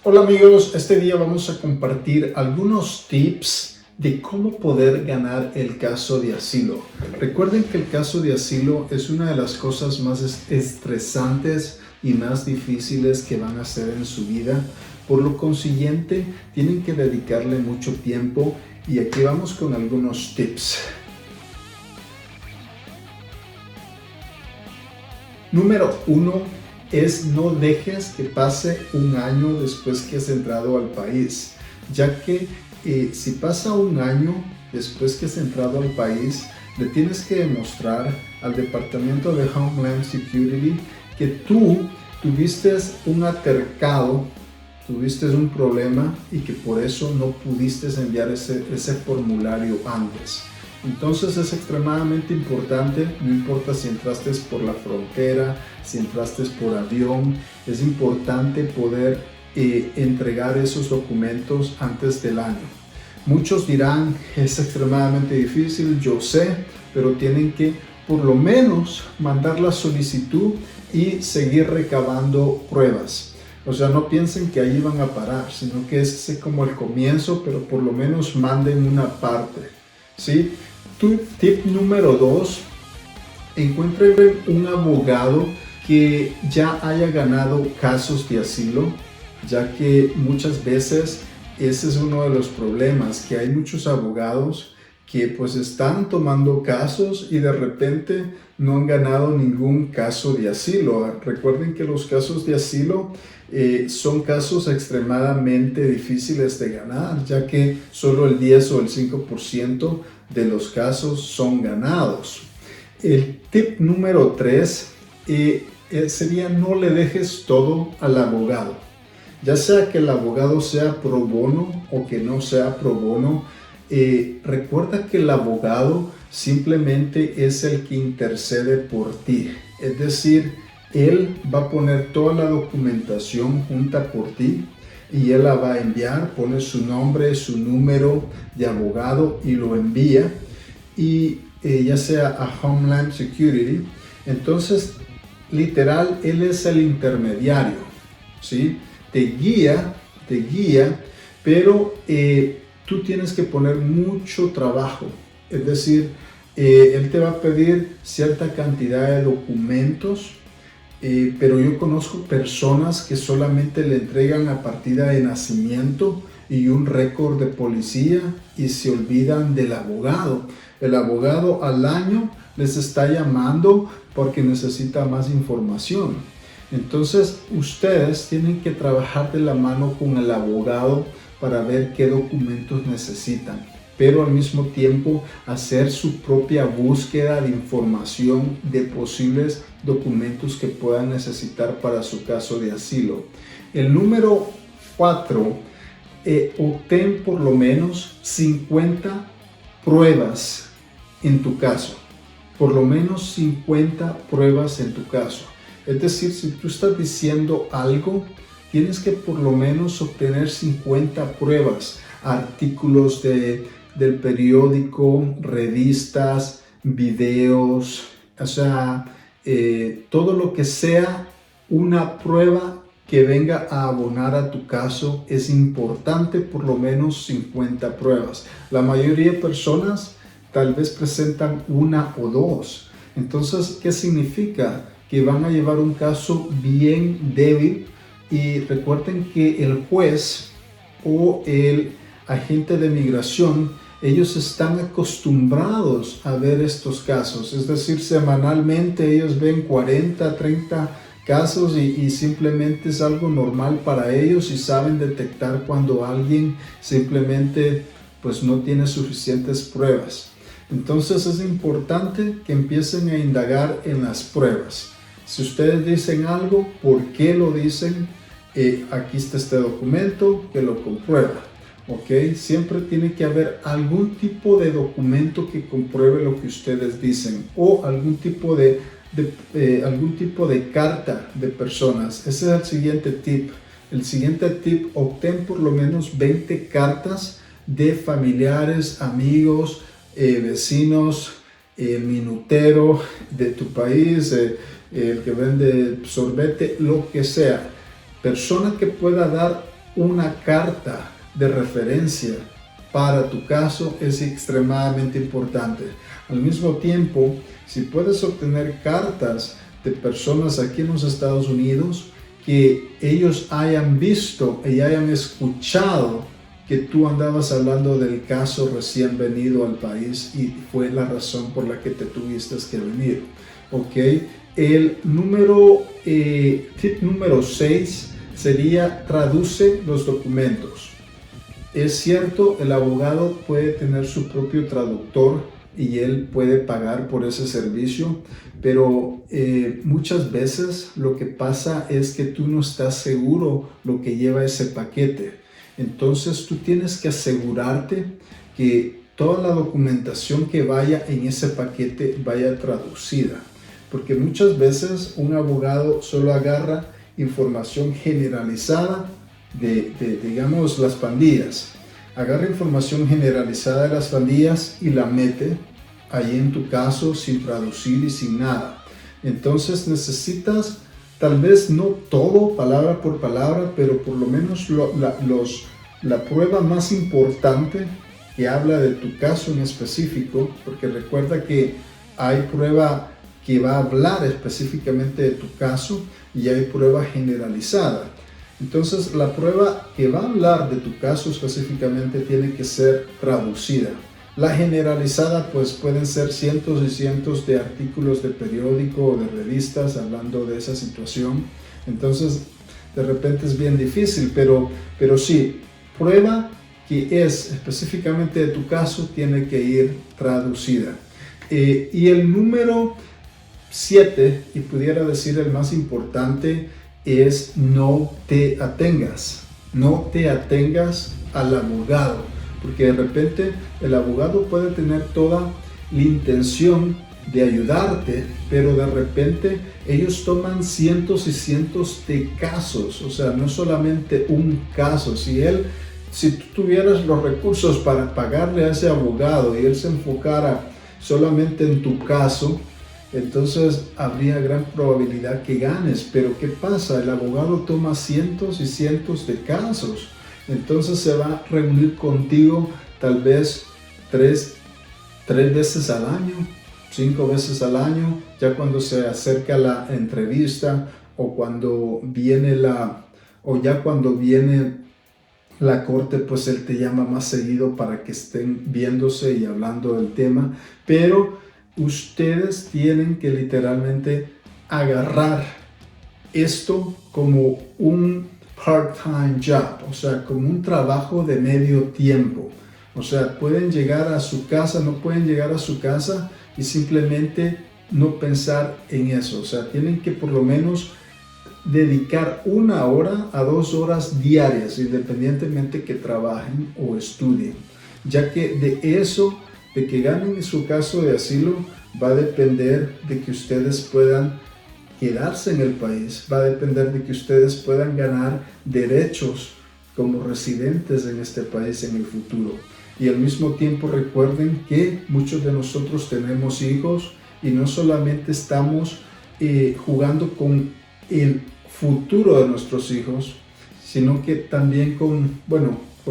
Hola amigos, este día vamos a compartir algunos tips de cómo poder ganar el caso de asilo. Recuerden que el caso de asilo es una de las cosas más estresantes y más difíciles que van a hacer en su vida. Por lo consiguiente, tienen que dedicarle mucho tiempo y aquí vamos con algunos tips. Número 1 es no dejes que pase un año después que has entrado al país, ya que si pasa un año después que has entrado al país, le tienes que demostrar al Departamento de Homeland Security que tú tuviste un altercado, tuviste un problema y que por eso no pudiste enviar ese formulario antes. Entonces es extremadamente importante, no importa si entraste por la frontera, si entraste por avión, es importante poder entregar esos documentos antes del año. Muchos dirán, es extremadamente difícil, yo sé, pero tienen que por lo menos mandar la solicitud y seguir recabando pruebas. O sea, no piensen que ahí van a parar, sino que es como el comienzo, pero por lo menos manden una parte, ¿sí? Tip número 2, encuentren un abogado que ya haya ganado casos de asilo, ya que muchas veces ese es uno de los problemas, que hay muchos abogados que pues están tomando casos y de repente no han ganado ningún caso de asilo. Recuerden que los casos de asilo son casos extremadamente difíciles de ganar, ya que solo el 10 o el 5% de los casos son ganados. El tip número 3 sería no le dejes todo al abogado. Ya sea que el abogado sea pro bono o que no sea pro bono, recuerda que el abogado simplemente es el que intercede por ti. Es decir, él va a poner toda la documentación junta por ti y él la va a enviar, pone su nombre, su número de abogado y lo envía, y ya sea a Homeland Security. Entonces, literal, él es el intermediario, ¿sí? Te guía, pero tú tienes que poner mucho trabajo. Es decir, él te va a pedir cierta cantidad de documentos, pero yo conozco personas que solamente le entregan la partida de nacimiento y un récord de policía y se olvidan del abogado. El abogado al año les está llamando porque necesita más información. Entonces ustedes tienen que trabajar de la mano con el abogado para ver qué documentos necesitan, pero al mismo tiempo hacer su propia búsqueda de información de posibles documentos que puedan necesitar para su caso de asilo. El número 4, obtén por lo menos 50 pruebas en tu caso. Por lo menos 50 pruebas en tu caso. Es decir, si tú estás diciendo algo, tienes que por lo menos obtener 50 pruebas, artículos del periódico, revistas, videos, o sea, todo lo que sea una prueba que venga a abonar a tu caso. Es importante por lo menos 50 pruebas. La mayoría de personas tal vez presentan una o dos. Entonces, ¿qué significa? Que van a llevar un caso bien débil, y recuerden que el juez o el agente de migración, ellos están acostumbrados a ver estos casos. Es decir, semanalmente ellos ven 40, 30 casos y simplemente es algo normal para ellos, y saben detectar cuando alguien simplemente pues no tiene suficientes pruebas. Entonces es importante que empiecen a indagar en las pruebas. Si ustedes dicen algo, ¿por qué lo dicen? Aquí está este documento que lo comprueba. ¿Ok? Siempre tiene que haber algún tipo de documento que compruebe lo que ustedes dicen, o algún tipo de carta de personas. Ese es el siguiente tip. El siguiente tip: obtén por lo menos 20 cartas de familiares, amigos, vecinos, el minutero de tu país, el que vende sorbete, lo que sea. Persona que pueda dar una carta de referencia para tu caso es extremadamente importante. Al mismo tiempo, si puedes obtener cartas de personas aquí en los Estados Unidos que ellos hayan visto y hayan escuchado que tú andabas hablando del caso recién venido al país y fue la razón por la que te tuviste que venir. ¿Ok? El tip número 6 sería traduce los documentos. Es cierto, el abogado puede tener su propio traductor y él puede pagar por ese servicio, pero muchas veces lo que pasa es que tú no estás seguro lo que lleva ese paquete. Entonces tú tienes que asegurarte que toda la documentación que vaya en ese paquete vaya traducida, porque muchas veces un abogado solo agarra información generalizada de digamos, las pandillas. Agarra información generalizada de las pandillas y la mete ahí en tu caso sin traducir y sin nada. Entonces necesitas, tal vez no todo palabra por palabra, pero por lo menos la prueba más importante que habla de tu caso en específico, porque recuerda que hay prueba que va a hablar específicamente de tu caso y hay prueba generalizada. Entonces, la prueba que va a hablar de tu caso específicamente tiene que ser traducida. La generalizada, pues pueden ser cientos y cientos de artículos de periódico o de revistas hablando de esa situación. Entonces, de repente es bien difícil, pero sí, prueba que es específicamente de tu caso tiene que ir traducida. Y el número 7, y pudiera decir el más importante, es no te atengas al abogado, porque de repente el abogado puede tener toda la intención de ayudarte, pero de repente ellos toman cientos y cientos de casos, o sea, no solamente un caso. Si tú tuvieras los recursos para pagarle a ese abogado y él se enfocara solamente en tu caso, entonces habría gran probabilidad que ganes. Pero ¿qué pasa? El abogado toma cientos y cientos de casos, entonces se va a reunir contigo tal vez tres veces al año, 5 veces al año, ya cuando se acerca la entrevista o cuando viene la corte, pues él te llama más seguido para que estén viéndose y hablando del tema. Pero ustedes tienen que literalmente agarrar esto como un part-time job, o sea, como un trabajo de medio tiempo. O sea, pueden llegar a su casa, no pueden llegar a su casa y simplemente no pensar en eso. O sea, tienen que por lo menos dedicar 1 hora a 2 horas diarias, independientemente que trabajen o estudien, ya que de eso, de que ganen su caso de asilo, va a depender de que ustedes puedan quedarse en el país, va a depender de que ustedes puedan ganar derechos como residentes en este país en el futuro. Y al mismo tiempo recuerden que muchos de nosotros tenemos hijos y no solamente estamos jugando con el futuro de nuestros hijos, sino que también con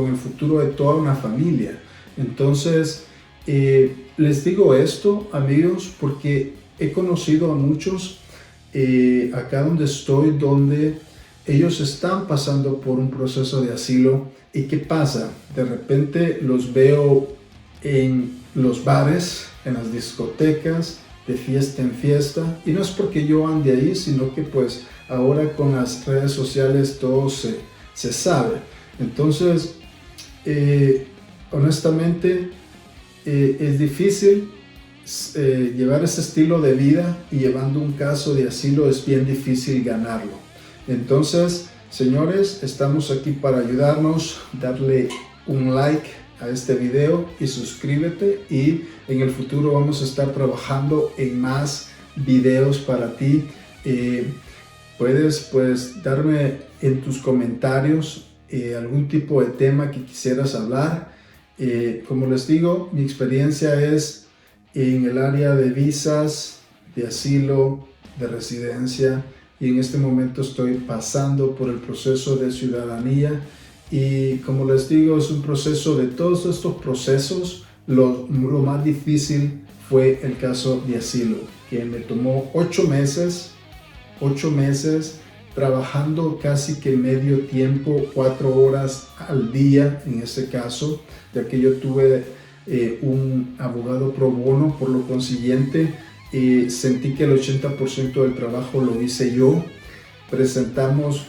el futuro de toda una familia. Entonces, les digo esto, amigos, porque he conocido a muchos acá donde estoy, donde ellos están pasando por un proceso de asilo. ¿Y qué pasa? De repente los veo en los bares, en las discotecas, de fiesta en fiesta, y no es porque yo ande ahí, sino que pues ahora con las redes sociales todo se sabe. Entonces, honestamente, es difícil llevar ese estilo de vida, y llevando un caso de asilo es bien difícil ganarlo. Entonces, señores, estamos aquí para ayudarnos. Darle un like a este video y suscríbete, y en el futuro vamos a estar trabajando en más videos para ti. Puedes pues darme en tus comentarios algún tipo de tema que quisieras hablar. Como les digo, mi experiencia es en el área de visas, de asilo, de residencia, y en este momento estoy pasando por el proceso de ciudadanía, Y como les digo, es un proceso. De todos estos procesos, lo más difícil fue el caso de asilo, que me tomó 8 meses trabajando casi que medio tiempo, 4 horas al día en ese caso, ya que yo tuve un abogado pro bono. Por lo consiguiente, sentí que el 80% del trabajo lo hice yo. Presentamos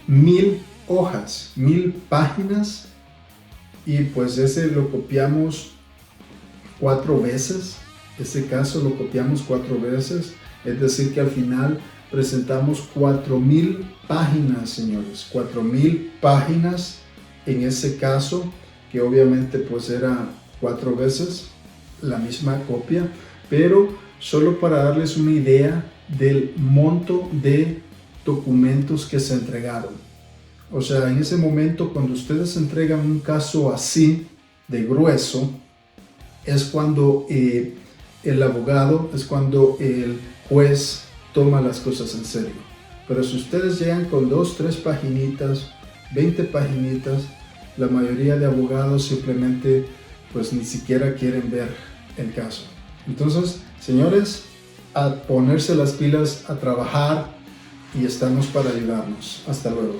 1000 hojas, 1000 páginas, y pues ese lo copiamos 4 veces. Ese caso lo copiamos 4 veces, es decir que al final presentamos 4000 páginas, señores, 4000 páginas en ese caso, que obviamente pues era 4 veces la misma copia, pero solo para darles una idea del monto de documentos que se entregaron. O sea, en ese momento, cuando ustedes entregan un caso así de grueso, es cuando el abogado, es cuando el juez toma las cosas en serio. Pero si ustedes llegan con 2, 3 paginitas, 20 paginitas, la mayoría de abogados simplemente pues ni siquiera quieren ver el caso. Entonces, señores, a ponerse las pilas, a trabajar, y estamos para ayudarnos. Hasta luego.